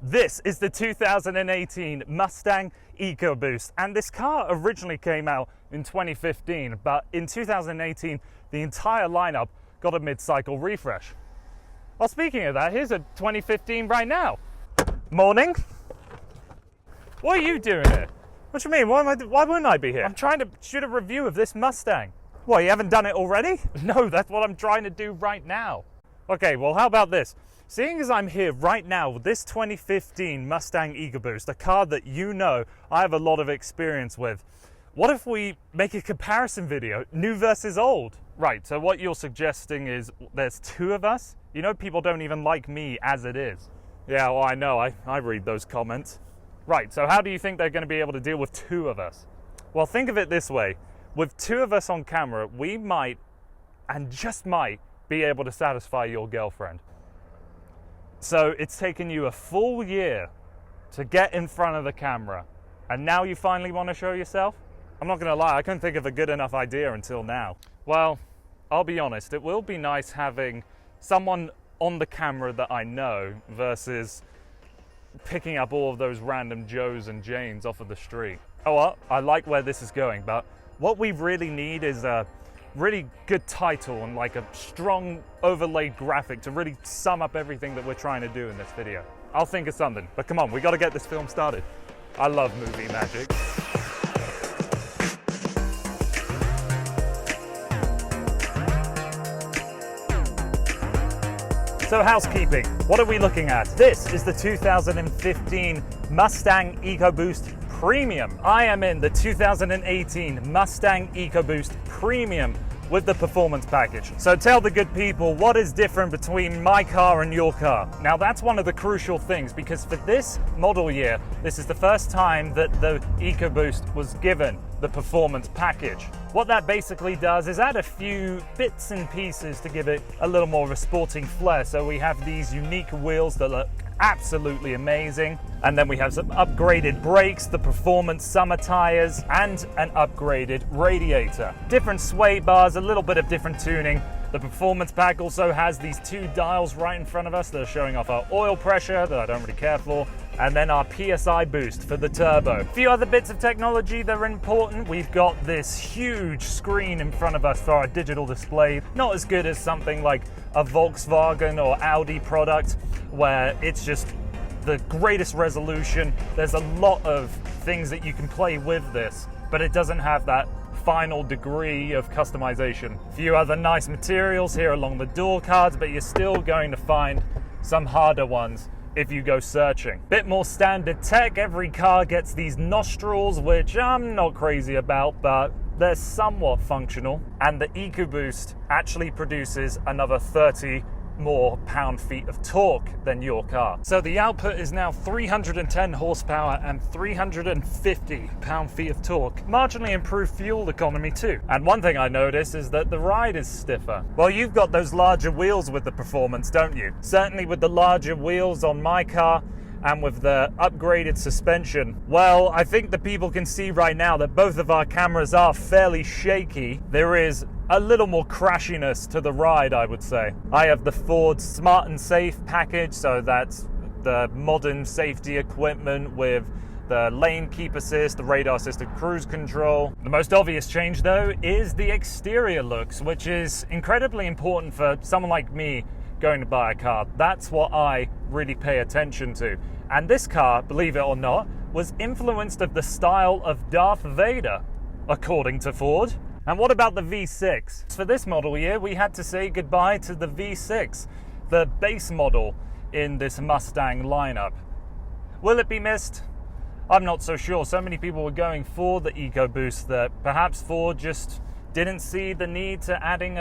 This is the 2018 Mustang EcoBoost, and this car originally came out in 2015, but in 2018 the entire lineup got a mid-cycle refresh. Well, speaking of that, here's a 2015 right now. Morning. What are you doing here? What do you mean? Why wouldn't I be here? I'm trying to shoot a review of this Mustang. What, you haven't done it already? No, that's what I'm trying to do right now. Okay, well, how about this? Seeing as I'm here right now with this 2015 Mustang EcoBoost, a car that you know I have a lot of experience with, what if we make a comparison video, new versus old? Right, so what you're suggesting is there's two of us? You know, people don't even like me as it is. Yeah, well, I know, I read those comments. Right, so how do you think they're going to be able to deal with two of us? Well, think of it this way. With two of us on camera, we might, and just might, be able to satisfy your girlfriend. So it's taken you a full year to get in front of the camera, and now you finally want to show yourself? I'm not going to lie, I couldn't think of a good enough idea until now. Well, I'll be honest, it will be nice having someone on the camera that I know versus picking up all of those random Joes and Janes off of the street. Oh, well, I like where this is going, but what we really need is a really good title and like a strong overlaid graphic to really sum up everything that we're trying to do in this video. I'll think of something, but come on, we got to get this film started. I love movie magic. So housekeeping, what are we looking at? This is the 2015 Mustang EcoBoost Premium. I am in the 2018 Mustang EcoBoost Premium with the performance package. So tell the good people what is different between my car and your car. Now that's one of the crucial things, because for this model year, this is the first time that the EcoBoost was given the performance package. What that basically does is add a few bits and pieces to give it a little more of a sporting flair. So we have these unique wheels that look absolutely amazing, and then we have some upgraded brakes, the performance summer tires, and an upgraded radiator. Different sway bars, a little bit of different tuning. The performance pack also has these two dials right in front of us that are showing off our oil pressure that I don't really care for, and then our PSI boost for the turbo. A few other bits of technology that are important. We've got this huge screen in front of us for our digital display. Not as good as something like a Volkswagen or Audi product, where it's just the greatest resolution. There's a lot of things that you can play with this, but it doesn't have that final degree of customization. A few other nice materials here along the door cards, but you're still going to find some harder ones if you go searching. Bit more standard tech. Every car gets these nostrils, which I'm not crazy about, but they're somewhat functional. And the EcoBoost actually produces another 30 more pound-feet of torque than your car. So the output is now 310 horsepower and 350 pound-feet of torque. Marginally improved fuel economy too. And one thing I noticed is that the ride is stiffer. Well, you've got those larger wheels with the performance, don't you? Certainly with the larger wheels on my car and with the upgraded suspension, well, I think the people can see right now that both of our cameras are fairly shaky. There is a little more crashiness to the ride, I would say. I have the Ford Smart and Safe package, so that's the modern safety equipment with the lane keep assist, the radar assisted cruise control. The most obvious change though is the exterior looks, which is incredibly important for someone like me going to buy a car. That's what I really pay attention to. And this car, believe it or not, was influenced of the style of Darth Vader, according to Ford. And what about the V6? For this model year, we had to say goodbye to the V6, the base model in this Mustang lineup. Will it be missed? I'm not so sure. So many people were going for the EcoBoost that perhaps Ford just didn't see the need to adding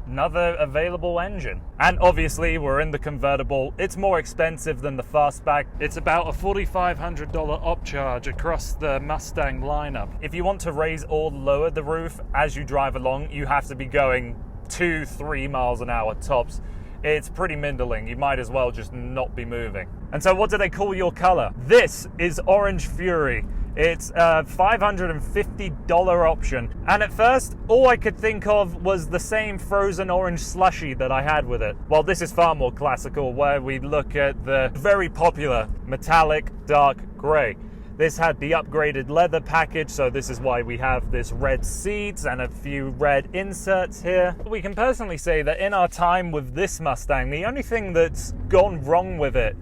another available engine. And obviously we're in the convertible. It's more expensive than the fastback. It's about a $4,500 upcharge across the Mustang lineup. If you want to raise or lower the roof as you drive along, you have to be going 2-3 miles an hour tops. It's pretty mindling. You might as well just not be moving. And so what do they call your color? This is Orange Fury. It's a $550 option. And at first, all I could think of was the same frozen orange slushy that I had with it. Well, this is far more classical, where we look at the very popular metallic dark gray. This had the upgraded leather package, so this is why we have this red seats and a few red inserts here. We can personally say that in our time with this Mustang, the only thing that's gone wrong with it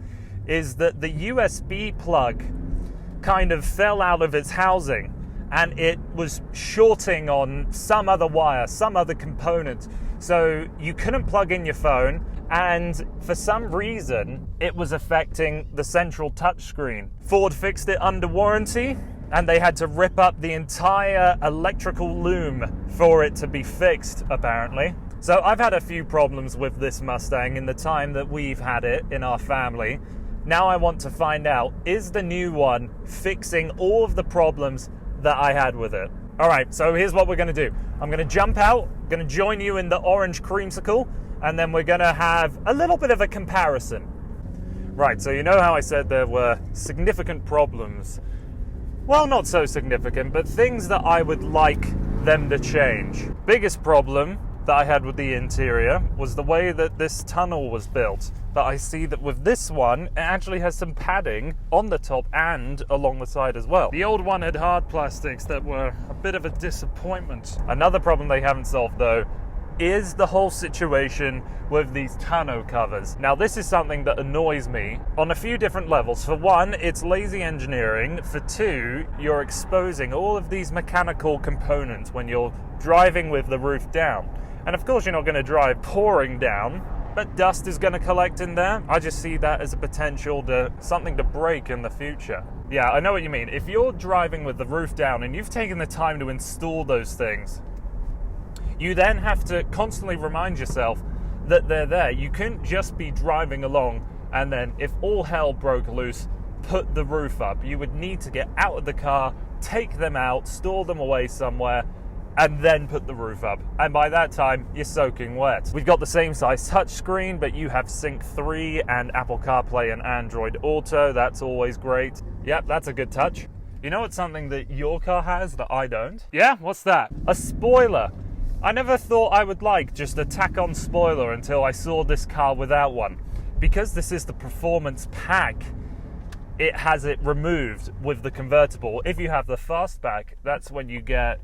is that the USB plug kind of fell out of its housing and it was shorting on some other wire, some other component. So you couldn't plug in your phone, and for some reason it was affecting the central touchscreen. Ford fixed it under warranty, and they had to rip up the entire electrical loom for it to be fixed, apparently. So I've had a few problems with this Mustang in the time that we've had it in our family. Now I want to find out, is the new one fixing all of the problems that I had with it? All right, so here's what we're gonna do. I'm gonna jump out, gonna join you in the orange creamsicle, and then we're gonna have a little bit of a comparison. Right, so you know how I said there were significant problems? Well, not so significant, but things that I would like them to change. Biggest problem that I had with the interior was the way that this tunnel was built. But I see that with this one, it actually has some padding on the top and along the side as well. The old one had hard plastics that were a bit of a disappointment. Another problem they haven't solved though is the whole situation with these tonneau covers. Now this is something that annoys me on a few different levels. For one, it's lazy engineering. For two, you're exposing all of these mechanical components when you're driving with the roof down. And of course you're not going to drive pouring down, but dust is going to collect in there. I just see that as a potential to something to break in the future. Yeah, I know what you mean. If you're driving with the roof down and you've taken the time to install those things, you then have to constantly remind yourself that they're there. You couldn't just be driving along and then, if all hell broke loose, put the roof up. You would need to get out of the car, take them out, store them away somewhere, and then put the roof up. And by that time, you're soaking wet. We've got the same size touchscreen, but you have Sync 3 and Apple CarPlay and Android Auto. That's always great. Yep, that's a good touch. You know what's something that your car has that I don't? Yeah, what's that? A spoiler. I never thought I would like just a tack-on spoiler until I saw this car without one. Because this is the performance pack, it has it removed with the convertible. If you have the fastback, that's when you get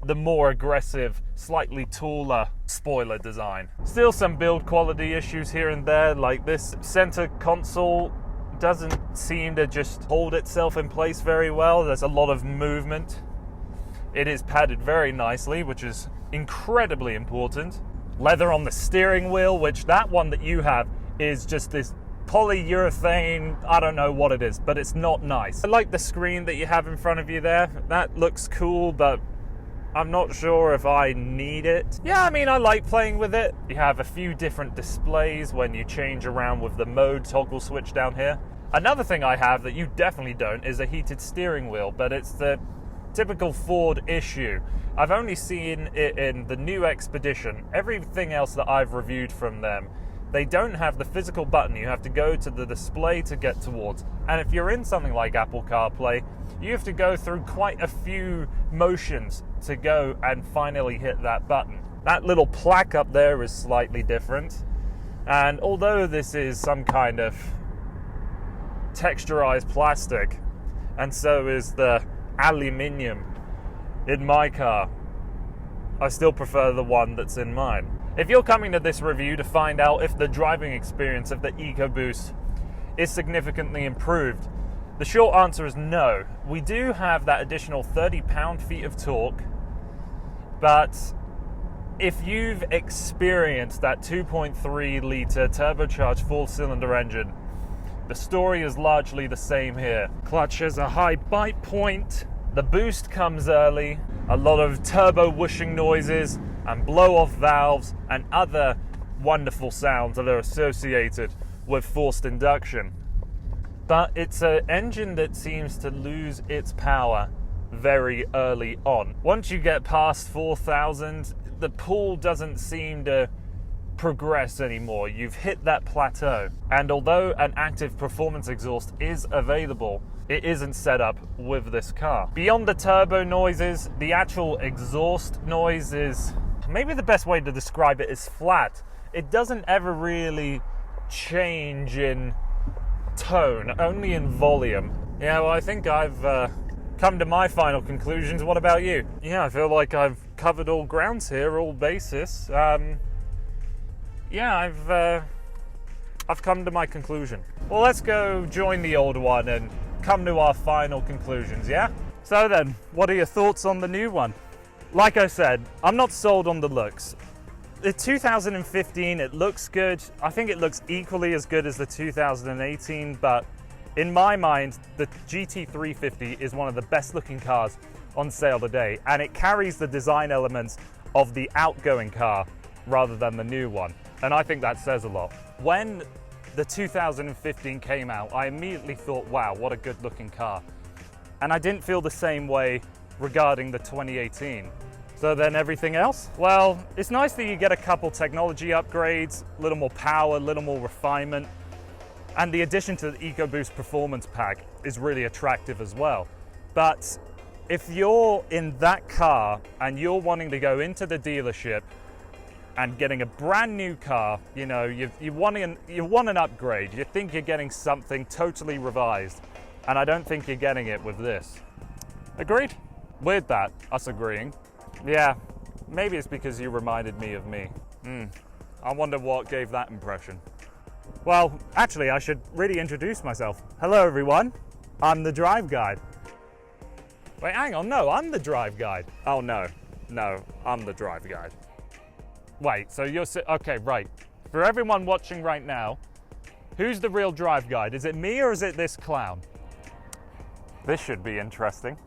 the more aggressive, slightly taller spoiler design. Still some build quality issues here and there, like this center console doesn't seem to just hold itself in place very well. There's a lot of movement. It is padded very nicely, which is incredibly important. Leather on the steering wheel, which that one that you have is just this polyurethane, I don't know what it is, but it's not nice. I like the screen that you have in front of you there. That looks cool, but I'm not sure if I need it. Yeah, I mean, I like playing with it. You have a few different displays when you change around with the mode toggle switch down here. Another thing I have that you definitely don't is a heated steering wheel, but it's the typical Ford issue. I've only seen it in the new Expedition. Everything else that I've reviewed from them, they don't have the physical button. You have to go to the display to get towards. And if you're in something like Apple CarPlay, you have to go through quite a few motions to go and finally hit that button. That little plaque up there is slightly different. And although this is some kind of texturized plastic, and so is the aluminium in my car, I still prefer the one that's in mine. If you're coming to this review to find out if the driving experience of the EcoBoost is significantly improved, the short answer is no. We do have that additional 30 pound-feet of torque, but if you've experienced that 2.3 litre turbocharged four-cylinder engine, the story is largely the same here. Clutch has a high bite point, the boost comes early, a lot of turbo whooshing noises and blow-off valves and other wonderful sounds that are associated with forced induction. But it's an engine that seems to lose its power very early on. Once you get past 4,000, the pull doesn't seem to progress anymore. You've hit that plateau. And although an active performance exhaust is available, it isn't set up with this car. Beyond the turbo noises, the actual exhaust noise is, maybe the best way to describe it is flat. It doesn't ever really change in tone, only in volume. Yeah, well, I think I've come to my final conclusions. What about you? Yeah, I feel like I've covered all grounds here, all bases. Yeah, I've come to my conclusion. Well, let's go join the old one and come to our final conclusions, yeah? So then, what are your thoughts on the new one? Like I said, I'm not sold on the looks. The 2015, it looks good. I think it looks equally as good as the 2018, but in my mind, the GT350 is one of the best looking cars on sale today, and it carries the design elements of the outgoing car rather than the new one. And I think that says a lot. When the 2015 came out, I immediately thought, wow, what a good looking car. And I didn't feel the same way regarding the 2018. So then everything else? Well, it's nice that you get a couple technology upgrades, a little more power, a little more refinement. And the addition to the EcoBoost Performance Pack is really attractive as well. But if you're in that car and you're wanting to go into the dealership and getting a brand new car, you know, you want an upgrade, you think you're getting something totally revised, and I don't think you're getting it with this. Agreed? Weird that, us agreeing. Yeah, maybe it's because you reminded me of me. I wonder what gave that impression. Well, actually, I should really introduce myself. Hello, everyone. I'm the Drive Guide. Wait, hang on. No, I'm the Drive Guide. Oh, no, I'm the Drive Guide. Wait, so you're... Okay, right. For everyone watching right now, who's the real Drive Guide? Is it me or is it this clown? This should be interesting.